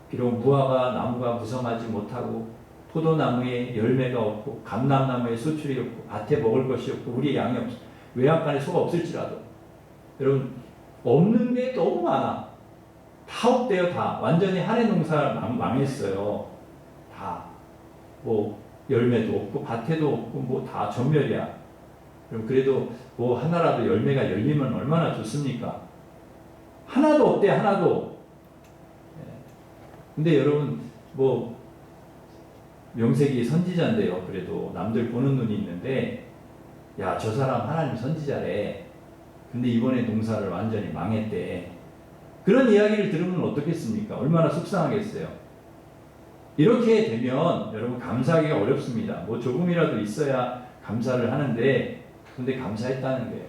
Speaker 1: 비록 무화과 나무가 무성하지 못하고 포도나무에 열매가 없고 감람나무에 소출이 없고 밭에 먹을 것이 없고 우리의 양이 없어 외양간에 소가 없을지라도 여러분 없는 게 너무 많아. 다 없대요. 다 완전히 한해 농사 망했어요. 다 뭐 열매도 없고 밭에도 없고 뭐 다 전멸이야. 그럼 그래도 뭐 하나라도 열매가 열리면 얼마나 좋습니까? 하나도 없대. 하나도. 근데 여러분 뭐 명색이 선지자인데요. 그래도 남들 보는 눈이 있는데 야, 저 사람 하나님 선지자래. 근데 이번에 농사를 완전히 망했대. 그런 이야기를 들으면 어떻겠습니까? 얼마나 속상하겠어요. 이렇게 되면 여러분 감사하기가 어렵습니다. 뭐 조금이라도 있어야 감사를 하는데 근데 감사했다는 거예요.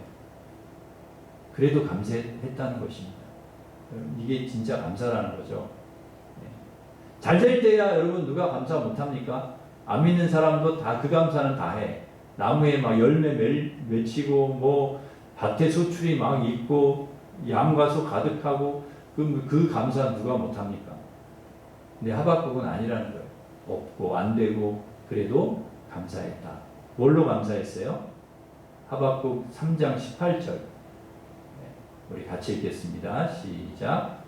Speaker 1: 그래도 감사했다는 것입니다. 이게 진짜 감사라는 거죠. 잘 될 때야 여러분 누가 감사 못합니까? 안 믿는 사람도 다 그 감사는 다 해. 나무에 막 열매 맺히고 뭐 밭에 소출이 막 있고 양과 소 가득하고 그 감사 누가 못합니까? 근데 하박국은 아니라는 거예요. 없고 안 되고 그래도 감사했다. 뭘로 감사했어요? 하박국 3장 18절. 우리 같이 읽겠습니다. 시작.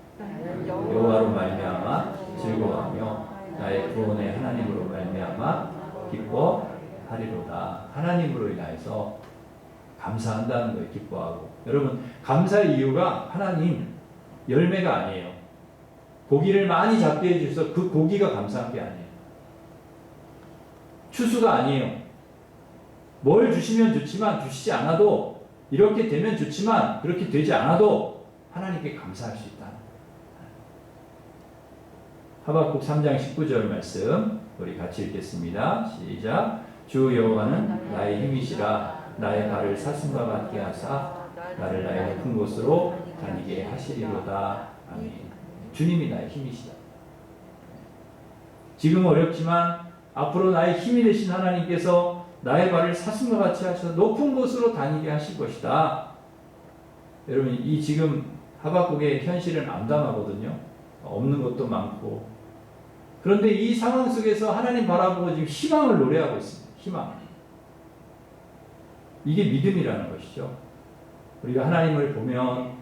Speaker 1: 여호와로 말미암아 즐거워하며 나의 구원의 하나님으로 말미암아 기뻐하리로다. 하나님으로 인하여서 감사한다는 거예요. 기뻐하고. 여러분 감사의 이유가 하나님 열매가 아니에요. 고기를 많이 잡게 해주셔서 그 고기가 감사한 게 아니에요. 추수가 아니에요. 뭘 주시면 좋지만 주시지 않아도 이렇게 되면 좋지만 그렇게 되지 않아도 하나님께 감사할 수 있다. 하박국 3장 19절 말씀 우리 같이 읽겠습니다. 시작. 주 여호와는 나의 힘이시라. 나의 발을 사슴과 같게 하사 나를 나의 높은 곳으로 다니게 하시리로다. 아멘. 주님이 나의 힘이시다. 지금 어렵지만 앞으로 나의 힘이 되신 하나님께서 나의 발을 사슴과 같이 하셔서 높은 곳으로 다니게 하실 것이다. 여러분 이 지금 하박국의 현실은 암담하거든요. 없는 것도 많고. 그런데 이 상황 속에서 하나님 바라보고 지금 희망을 노래하고 있습니다. 희망. 이게 믿음이라는 것이죠. 우리가 하나님을 보면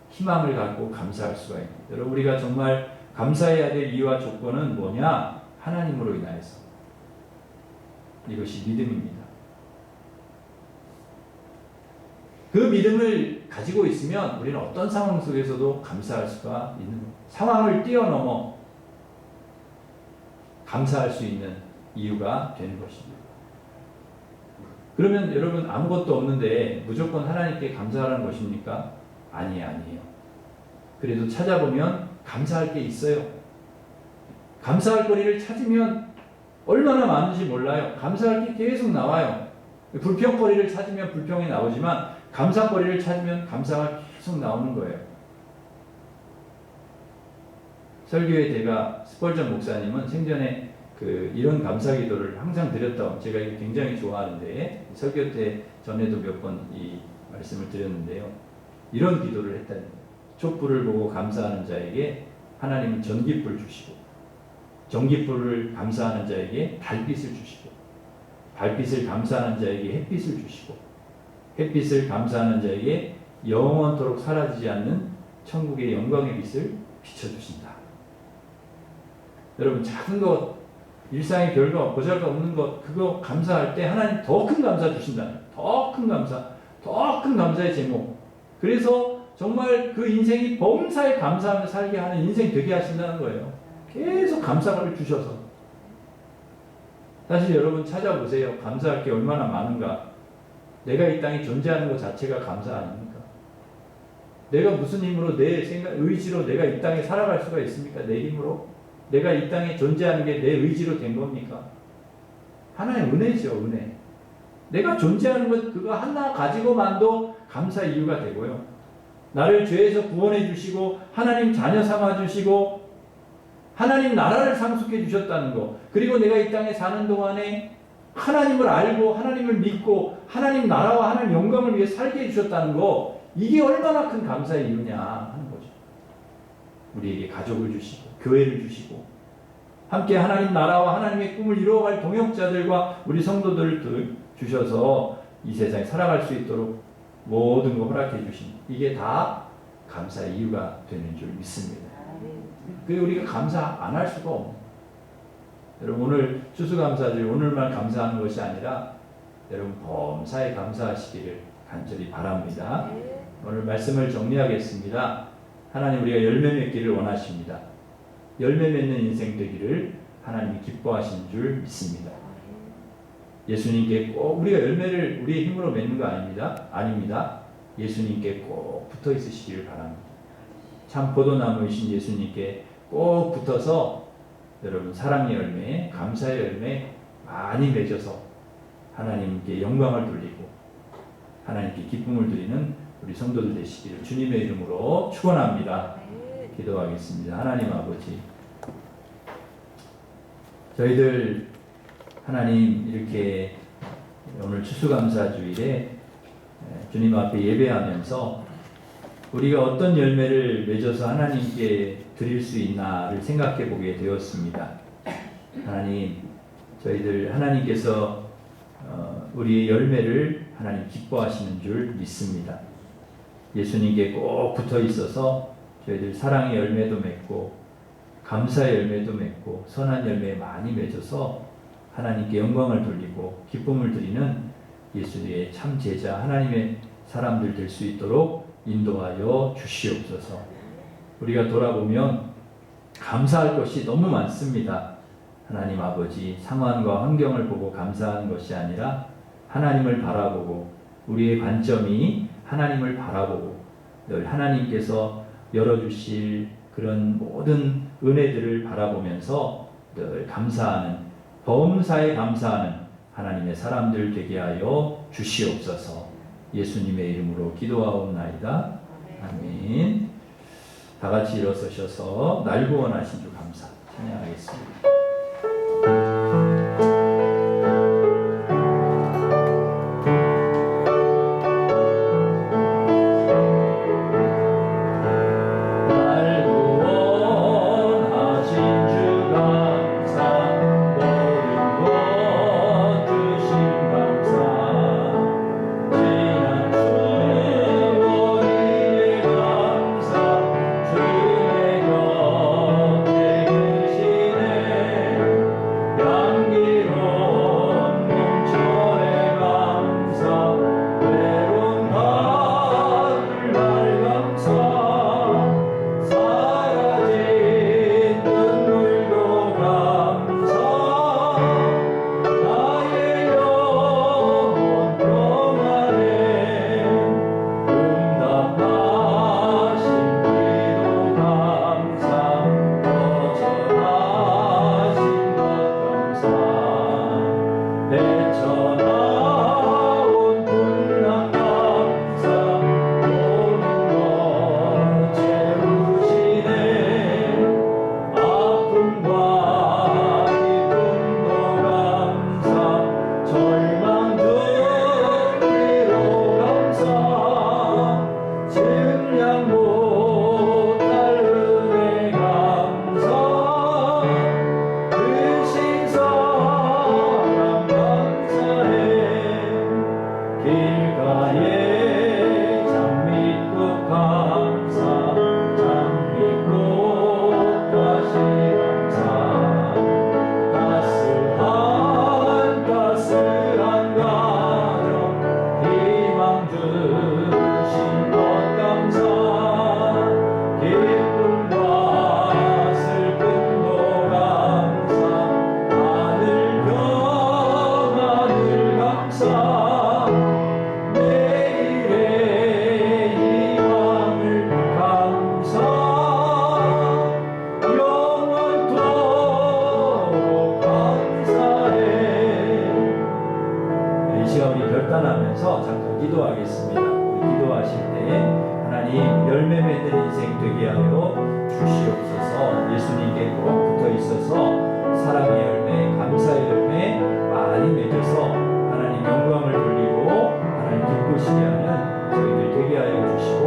Speaker 1: 희망을 갖고 감사할 수가 있습니다. 여러분 우리가 정말 감사해야 될 이유와 조건은 뭐냐? 하나님으로 인하여서. 이것이 믿음입니다. 그 믿음을 가지고 있으면 우리는 어떤 상황 속에서도 감사할 수가 있는 거예요. 상황을 뛰어넘어 감사할 수 있는 이유가 되는 것입니다. 그러면 여러분 아무것도 없는데 무조건 하나님께 감사하라는 것입니까? 아니에요. 그래도 찾아보면 감사할 게 있어요. 감사할 거리를 찾으면 얼마나 많은지 몰라요. 감사할 게 계속 나와요. 불평거리를 찾으면 불평이 나오지만 감사거리를 찾으면 감사가 계속 나오는 거예요. 설교의 대가 스펄전 목사님은 생전에 이런 감사 기도를 항상 드렸다고 제가 이거 굉장히 좋아하는데 설교 때 전에도 몇 번 이 말씀을 드렸는데요. 이런 기도를 했다는 거예요. 촛불을 보고 감사하는 자에게 하나님은 전깃불 주시고 전깃불을 감사하는 자에게 달빛을 주시고 달빛을 감사하는 자에게 햇빛을 주시고 햇빛을 감사하는 자에게 영원토록 사라지지 않는 천국의 영광의 빛을 비춰주신다. 여러분 작은 것 일상의 별거 보잘것없는 것 그거 감사할 때 하나님 더 큰 감사 주신다. 더 큰 감사 더 큰 감사의 제목. 그래서 정말 그 인생이 범사에 감사하며 살게 하는 인생 되게 하신다는 거예요. 계속 감사를 주셔서. 사실 여러분 찾아보세요. 감사할 게 얼마나 많은가. 내가 이 땅에 존재하는 것 자체가 감사 아닙니까? 내가 무슨 힘으로 내 생각, 의지로 내가 이 땅에 살아갈 수가 있습니까? 내 힘으로? 내가 이 땅에 존재하는 게 내 의지로 된 겁니까? 하나의 은혜죠, 은혜. 내가 존재하는 것 그거 하나 가지고만도 감사 이유가 되고요. 나를 죄에서 구원해 주시고 하나님 자녀 삼아 주시고 하나님 나라를 상속해 주셨다는 거. 그리고 내가 이 땅에 사는 동안에 하나님을 알고 하나님을 믿고 하나님 나라와 하나님 영광을 위해 살게 해주셨다는 거. 이게 얼마나 큰 감사의 이유냐 하는 거죠. 우리에게 가족을 주시고 교회를 주시고 함께 하나님 나라와 하나님의 꿈을 이루어갈 동역자들과 우리 성도들을 주셔서 이 세상에 살아갈 수 있도록 모든 거 허락해 주신 이게 다 감사의 이유가 되는 줄 믿습니다. 그리고 우리가 감사 안 할 수가 없는 여러분 오늘 추수감사절 오늘만 감사하는 것이 아니라 여러분 범사에 감사하시기를 간절히 바랍니다. 오늘 말씀을 정리하겠습니다. 하나님 우리가 열매 맺기를 원하십니다. 열매 맺는 인생 되기를 하나님이 기뻐하신 줄 믿습니다. 예수님께 꼭 우리가 열매를 우리의 힘으로 맺는 거 아닙니다. 예수님께 꼭 붙어 있으시기를 바랍니다. 참 포도나무이신 예수님께 꼭 붙어서 여러분 사랑의 열매, 감사의 열매 많이 맺어서 하나님께 영광을 돌리고 하나님께 기쁨을 드리는 우리 성도들 되시기를 주님의 이름으로 축원합니다. 기도하겠습니다. 하나님 아버지, 저희들 하나님 이렇게 오늘 추수감사주일에 주님 앞에 예배하면서 우리가 어떤 열매를 맺어서 하나님께 드릴 수 있나를 생각해 보게 되었습니다. 하나님, 저희들 하나님께서 우리의 열매를 하나님 기뻐하시는 줄 믿습니다. 예수님께 꼭 붙어 있어서 저희들 사랑의 열매도 맺고 감사의 열매도 맺고 선한 열매 많이 맺어서 하나님께 영광을 돌리고 기쁨을 드리는 예수의 참 제자 하나님의 사람들 될 수 있도록 인도하여 주시옵소서. 우리가 돌아보면 감사할 것이 너무 많습니다. 하나님 아버지, 상황과 환경을 보고 감사하는 것이 아니라 하나님을 바라보고 우리의 관점이 하나님을 바라보고 늘 하나님께서 열어주실 그런 모든 은혜들을 바라보면서 늘 감사하는, 범사에 감사하는 하나님의 사람들 되게 하여 주시옵소서. 예수님의 이름으로 기도하옵나이다. 아멘. 다 같이 일어서셔서 날 구원하신 주 감사 찬양하겠습니다. 결단하면서 잠깐 기도하겠습니다. 우리 기도하실 때에 하나님 열매 맺는 인생 되게 하여 주시옵소서. 예수님께 꼭 붙어 있어서 사랑의 열매, 감사의 열매 많이 맺어서 하나님 영광을 돌리고 하나님 기쁘시게 하는 저희들 되게 하여 주시고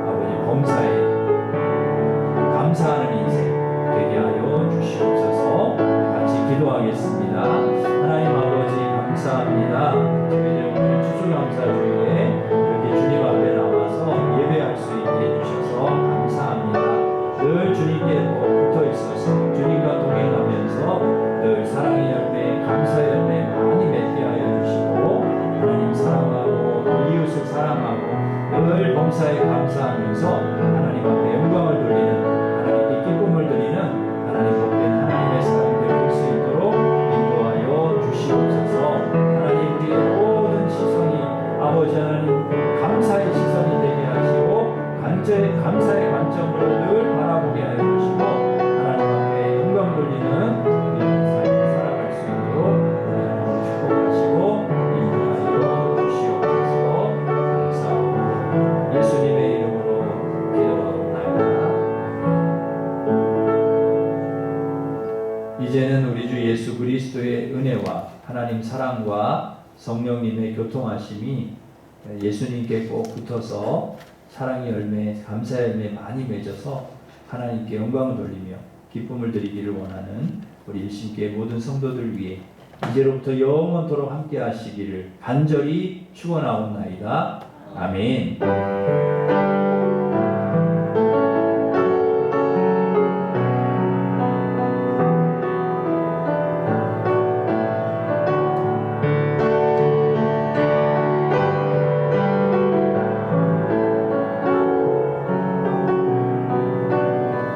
Speaker 1: 아버지 범사에 감사하는 인생 되게 하여 주시옵소서. 같이 기도하겠습니다. 하나님 아버지 감사합니다. 저희들 오늘 추수감사주일에 이렇게 주님 앞에 나와서 예배할 수 있게 해주셔서 감사합니다. 늘 주님께 붙어 있어서 주님과 동행하면서 늘 사랑의 열매, 감사의 열매 많이 맺게 하여 주시고 하나님 사랑하고 또 이웃을 사랑하고 늘 범사에 감사하면서 하나님 앞에 영광을 돌리는 하나님께 기쁨을 드리는 하나님 앞에 하나님의 사람들 아버지 하나님 감사의 시선이 되게 하시고 감사의 관점으로 늘 바라보게 하여 주시고 하나님 앞에 영광 돌리는 삶을 살아갈 수 있도록 축복하시고 인도하여 주시옵소서. 감사합니다. 예수님의 이름으로 기도하옵나이다. 이제는 우리 주 예수 그리스도의 은혜와 하나님 사랑과 성령님의 교통하심이 예수님께 꼭 붙어서 사랑의 열매, 감사의 열매 많이 맺어서 하나님께 영광을 돌리며 기쁨을 드리기를 원하는 우리 일신교회 모든 성도들 위해 이제로부터 영원토록 함께 하시기를 간절히 축원하옵나이다. 아멘.